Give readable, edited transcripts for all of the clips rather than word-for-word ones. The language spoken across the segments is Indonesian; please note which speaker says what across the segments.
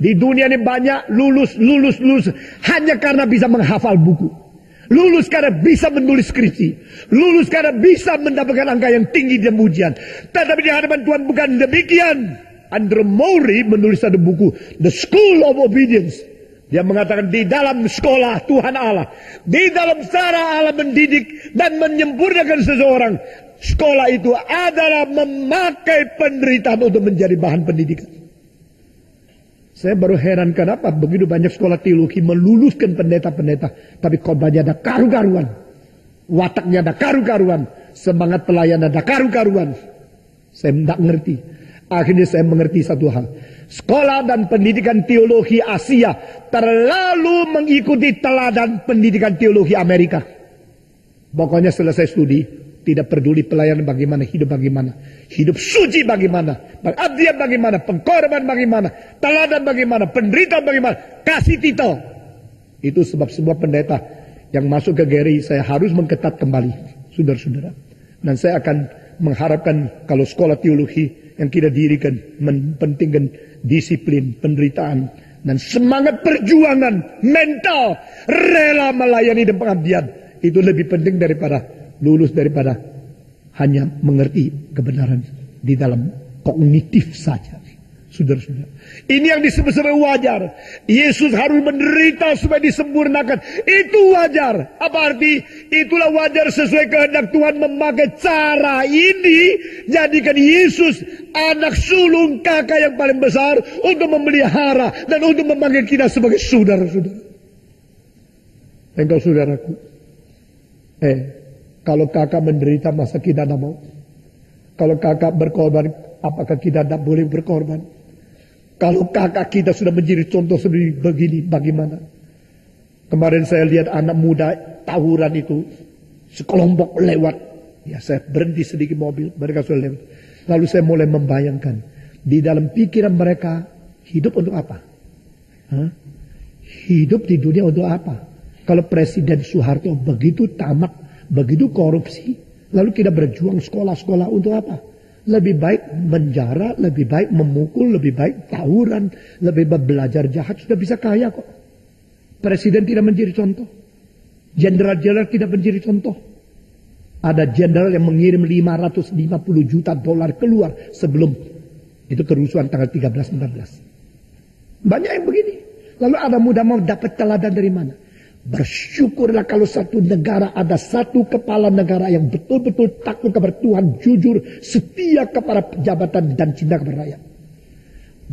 Speaker 1: Di dunia ini banyak lulus hanya karena bisa menghafal buku. Lulus karena bisa menulis skripsi. Lulus karena bisa mendapatkan angka yang tinggi di ujian. Tetapi di hadapan Tuhan bukan demikian. Andrew Maury menulis satu buku, The School of Obedience. Dia mengatakan di dalam sekolah Tuhan Allah, di dalam cara Allah mendidik dan menyempurnakan seseorang, sekolah itu adalah memakai penderitaan untuk menjadi bahan pendidikan. Saya baru heran kenapa begitu banyak sekolah teologi meluluskan pendeta-pendeta, tapi khotbahnya ada karu-karuan, wataknya ada karu-karuan, semangat pelayan ada karu-karuan. Saya tidak ngerti. Akhirnya saya mengerti satu hal. Sekolah dan pendidikan teologi Asia terlalu mengikuti teladan pendidikan teologi Amerika. Pokoknya selesai studi, tidak peduli pelayanan bagaimana, hidup suci bagaimana, pengabdian bagaimana, pengkorban bagaimana, teladan bagaimana, penderitaan bagaimana, kasih titel. Itu sebab semua pendeta yang masuk ke GRI saya harus mengketat kembali, saudara-saudara. Dan saya akan mengharapkan kalau sekolah teologi yang kita dirikan mempentingkan disiplin, penderitaan, dan semangat perjuangan mental, rela melayani dan pengabdian. Itu lebih penting daripada lulus, daripada hanya mengerti kebenaran di dalam kognitif saja. Saudara-saudara, ini yang disebut sebagai wajar. Yesus harus menderita supaya disempurnakan. Itu wajar. Apa arti? Itulah wajar sesuai kehendak Tuhan memakai cara ini. Jadikan Yesus anak sulung kakak yang paling besar untuk memelihara dan untuk memanggil kita sebagai saudara-saudara. Engkau saudaraku, kalau kakak menderita masa kita tidak mau? Kalau kakak berkorban, apakah kita tidak boleh berkorban? Kalau kakak kita sudah menjadi contoh seperti begini, bagaimana? Kemarin saya lihat anak muda tawuran itu, sekelompok lewat. Ya, saya berhenti sedikit mobil, mereka sudah lewat. Lalu saya mulai membayangkan, di dalam pikiran mereka, hidup untuk apa? Hidup di dunia untuk apa? Kalau Presiden Soeharto begitu tamak, begitu korupsi, lalu kita berjuang sekolah-sekolah untuk apa? Lebih baik menjara, lebih baik memukul, lebih baik tawuran, lebih baik belajar jahat, sudah bisa kaya kok. Presiden tidak menjadi contoh. Jenderal-jenderal tidak menjadi contoh. Ada jenderal yang mengirim 550 juta dolar keluar sebelum itu kerusuhan tanggal 13-14. Banyak yang begini. Lalu ada muda mau dapat teladan dari mana? Bersyukurlah kalau satu negara ada satu kepala negara yang betul-betul takut kepada Tuhan, jujur, setia kepada jabatan dan cinta kepada rakyat.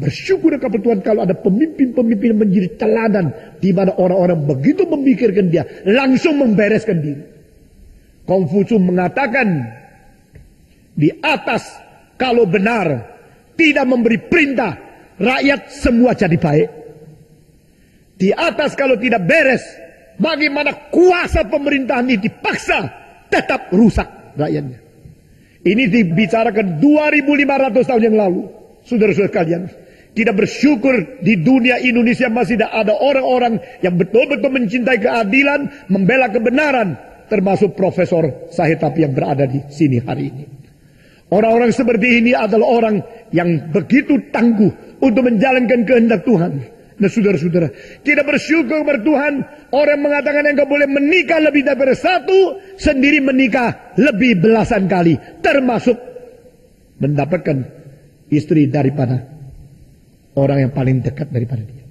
Speaker 1: Bersyukurlah kepada Tuhan kalau ada pemimpin-pemimpin yang menjadi teladan di mana orang-orang begitu memikirkan dia langsung membereskan diri. Konfusius mengatakan di atas kalau benar tidak memberi perintah, rakyat semua jadi baik. Di atas kalau tidak beres, bagaimana kuasa pemerintahan ini dipaksa tetap rusak rakyatnya. Ini dibicarakan 2500 tahun yang lalu. Saudara-saudara kalian, kita bersyukur di dunia Indonesia masih ada orang-orang yang betul-betul mencintai keadilan, membela kebenaran, termasuk Profesor Sahetapi yang berada di sini hari ini. Orang-orang seperti ini adalah orang yang begitu tangguh untuk menjalankan kehendak Tuhan. Nah saudara-saudara, kita bersyukur kepada Tuhan. Orang mengatakan engkau boleh menikah lebih daripada satu, sendiri menikah lebih belasan kali, termasuk mendapatkan istri daripada orang yang paling dekat daripada dia.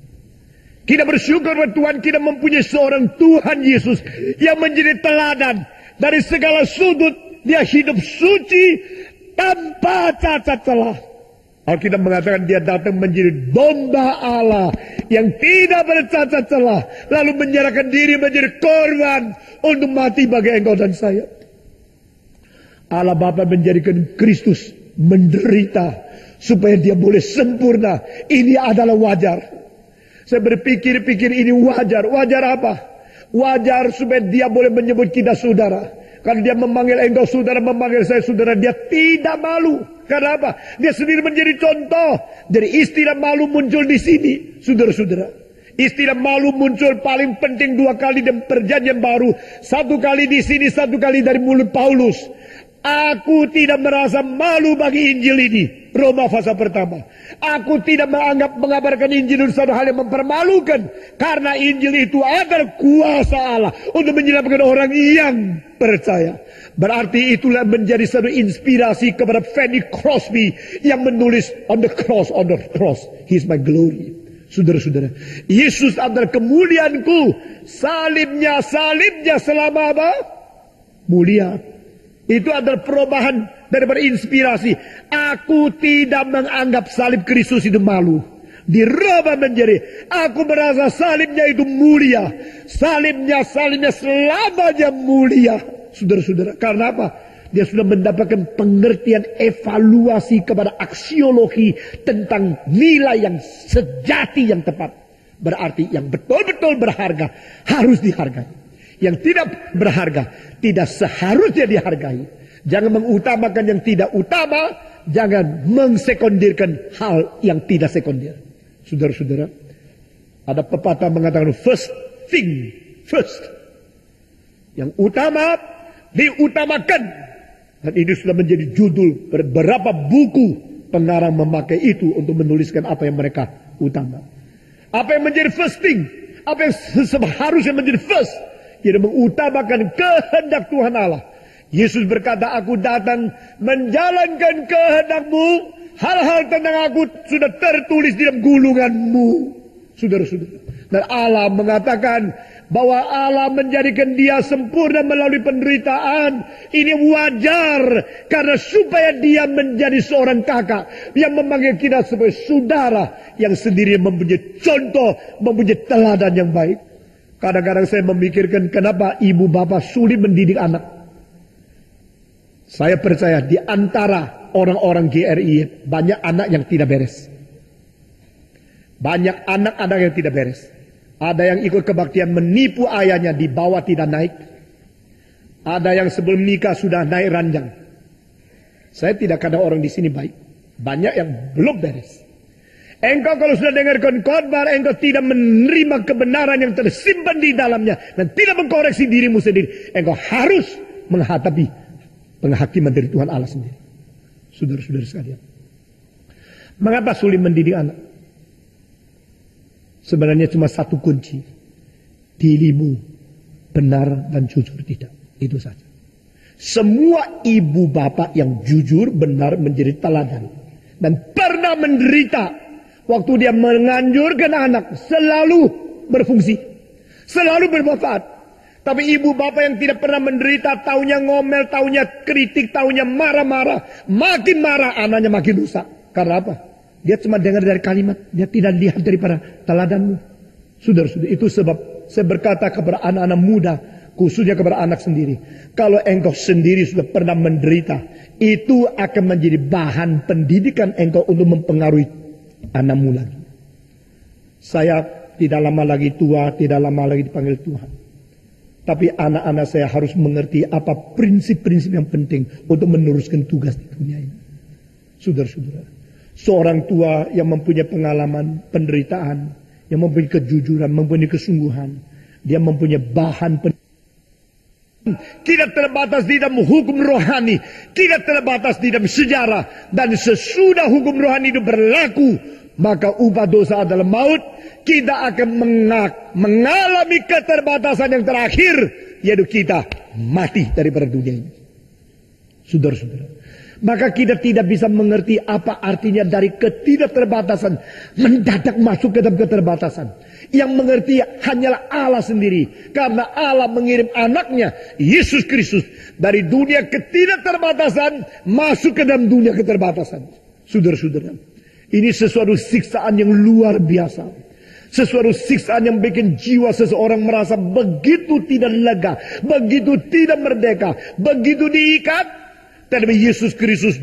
Speaker 1: Kita bersyukur kepada Tuhan, kita mempunyai seorang Tuhan Yesus yang menjadi teladan dari segala sudut. Dia hidup suci tanpa cacat celah. Alkitab mengatakan dia datang menjadi domba Allah yang tidak bercacat celah, lalu menyerahkan diri menjadi korban untuk mati bagi engkau dan saya. Allah Bapa menjadikan Kristus menderita supaya dia boleh sempurna. Ini adalah wajar. Saya berpikir-pikir ini wajar. Wajar apa? Wajar supaya dia boleh menyebut kita saudara. Kalau dia memanggil engkau saudara, memanggil saya saudara, dia tidak malu. Karena apa? Dia sendiri menjadi contoh. Jadi istilah malu muncul di sini, saudara-saudara. Istilah malu muncul paling penting 2 kali dalam perjanjian baru. 1 kali di sini, 1 kali dari mulut Paulus. Aku tidak merasa malu bagi Injil ini. Roma pasal pertama. Aku tidak menganggap mengabarkan Injil itu satu hal yang mempermalukan. Karena Injil itu adalah kuasa Allah untuk menyelamatkan orang yang percaya. Berarti itulah menjadi satu inspirasi kepada Fanny Crosby yang menulis on the cross, He's my glory. Saudara-saudara, Yesus adalah kemuliaanku. Salibnya selama apa? Mulia. Itu adalah perubahan daripada inspirasi. Aku tidak menganggap salib Kristus itu malu. Dirubah menjadi, aku merasa salibnya itu mulia. Salibnya selamanya mulia. Saudara-saudara, karena apa? Dia sudah mendapatkan pengertian evaluasi kepada aksiologi tentang nilai yang sejati yang tepat. Berarti yang betul-betul berharga harus dihargai. Yang tidak berharga tidak seharusnya dihargai. Jangan mengutamakan yang tidak utama. Jangan mengsekondirkan hal yang tidak sekondir. Saudara-saudara, ada pepatah mengatakan first thing first. Yang utama diutamakan. Dan ini sudah menjadi judul beberapa buku pengarang memakai itu untuk menuliskan apa yang mereka utama. Apa yang menjadi first thing? Apa yang seharusnya menjadi first? Jadi mengutamakan kehendak Tuhan Allah. Yesus berkata, aku datang menjalankan kehendak-Mu. Hal-hal tentang aku sudah tertulis di dalam gulungan-Mu. Saudara-saudara. Dan Allah mengatakan bahwa Allah menjadikan dia sempurna melalui penderitaan. Ini wajar. Karena supaya dia menjadi seorang kakak yang memanggil kita sebagai saudara. Yang sendiri mempunyai contoh, mempunyai teladan yang baik. Kadang-kadang saya memikirkan kenapa ibu bapak sulit mendidik anak. Saya percaya di antara orang-orang GRI banyak anak yang tidak beres. Banyak anak-anak yang tidak beres. Ada yang ikut kebaktian menipu ayahnya, dibawa tidak naik. Ada yang sebelum nikah sudah naik ranjang. Saya tidak kata orang di sini baik. Banyak yang belum beres. Engkau kalau sudah dengarkan khotbah, engkau tidak menerima kebenaran yang tersimpan di dalamnya dan tidak mengkoreksi dirimu sendiri. Engkau harus menghadapi penghakiman dari Tuhan Allah sendiri. Saudara-saudara sekalian, mengapa sulit mendidik anak? Sebenarnya cuma satu kunci. Dirimu benar dan jujur tidak. Itu saja. Semua ibu bapak yang jujur benar menjadi teladan dan pernah menderita. Waktu dia menganjurkan anak selalu berfungsi, selalu bermanfaat. Tapi ibu bapak yang tidak pernah menderita, taunya ngomel, taunya kritik, taunya marah-marah, makin marah anaknya makin rusak. Karena apa? Dia cuma dengar dari kalimat, dia tidak lihat daripada teladanmu. Saudara-saudara, itu sebab saya berkata kepada anak-anak muda, khususnya kepada anak sendiri, kalau engkau sendiri sudah pernah menderita, itu akan menjadi bahan pendidikan engkau untuk mempengaruhi anakmu lagi. Saya tidak lama lagi tua, tidak lama lagi dipanggil Tuhan. Tapi anak-anak saya harus mengerti apa prinsip-prinsip yang penting untuk meneruskan tugas di dunia ini. Saudara-saudara, seorang tua yang mempunyai pengalaman penderitaan, yang mempunyai kejujuran, mempunyai kesungguhan, dia mempunyai bahan pendidikan. Tidak terbatas di dalam hukum rohani, tidak terbatas di dalam sejarah, dan sesudah hukum rohani itu berlaku, maka upah dosa adalah maut. Kita akan mengalami keterbatasan yang terakhir, yaitu kita mati daripada dunia ini. Saudara-saudara, maka kita tidak bisa mengerti apa artinya dari ketidakterbatasan mendadak masuk ke dalam keterbatasan. Yang mengerti hanyalah Allah sendiri. Karena Allah mengirim anaknya, Yesus Kristus, dari dunia ketidakterbatasan masuk ke dalam dunia keterbatasan. Saudara-saudara, ini sesuatu siksaan yang luar biasa. Sesuatu siksaan yang bikin jiwa seseorang merasa begitu tidak lega, begitu tidak merdeka, begitu diikat. Tetapi Yesus Kristus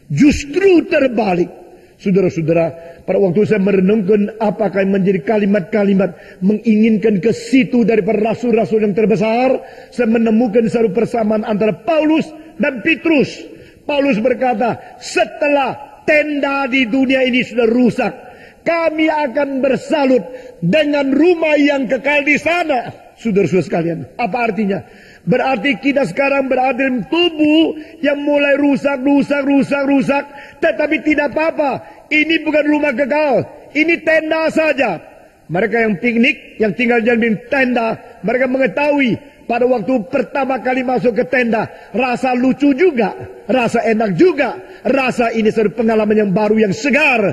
Speaker 1: justru terbalik. Saudara-saudara, pada waktu saya merenungkan apakah yang menjadi kalimat-kalimat menginginkan ke situ daripada rasul-rasul yang terbesar, saya menemukan satu persamaan antara Paulus dan Petrus. Paulus berkata, setelah tenda di dunia ini sudah rusak, kami akan bersalut dengan rumah yang kekal di sana. Saudara-saudara sekalian, apa artinya? Berarti kita sekarang berada dalam tubuh yang mulai rusak. Tetapi tidak apa-apa. Ini bukan rumah kekal. Ini tenda saja. Mereka yang piknik, yang tinggal di tenda, mereka mengetahui pada waktu pertama kali masuk ke tenda, rasa lucu juga, rasa enak juga, rasa ini satu pengalaman yang baru, yang segar.